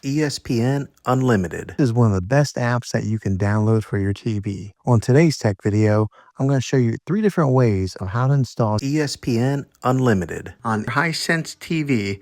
ESPN Unlimited is one of the best apps that you can download for your TV. On today's tech video, I'm going to show you 3 different ways of how to install ESPN Unlimited on Hisense TV.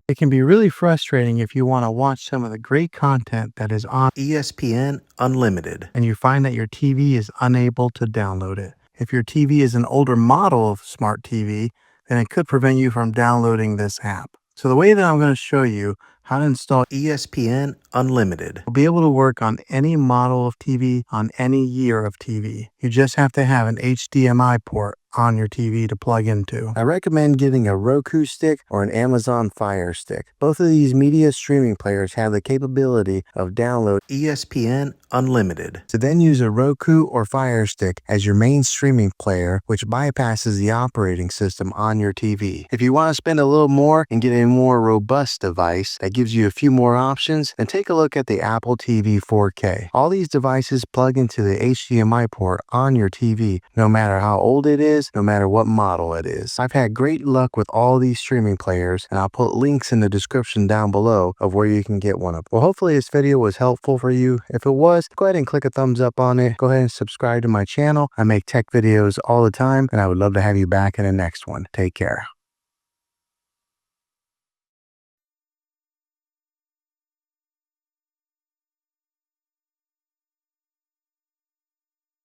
It can be really frustrating if you want to watch some of the great content that is on ESPN Unlimited and you find that your TV is unable to download it. If your TV is an older model of smart TV, then it could prevent you from downloading this app. So the way that I'm going to show you how to install ESPN Unlimited will be able to work on any model of TV on any year of TV. You just have to have an HDMI port on your TV to plug into. I recommend getting a Roku stick or an Amazon Fire Stick. Both of these media streaming players have the capability of download ESPN Unlimited. To then use a Roku or Fire Stick as your main streaming player, which bypasses the operating system on your TV. If you want to spend a little more and get a more robust device that gives you a few more options, then take a look at the Apple TV 4K. All these devices plug into the HDMI port on your TV, no matter how old it is, no matter what model it is. I've had great luck with all these streaming players, and I'll put links in the description down below of where you can get one of them. Well, hopefully this video was helpful for you. If it was, go ahead and click a thumbs up on it. Go ahead and subscribe to my channel. I make tech videos all the time, and I would love to have you back in the next one. Take care.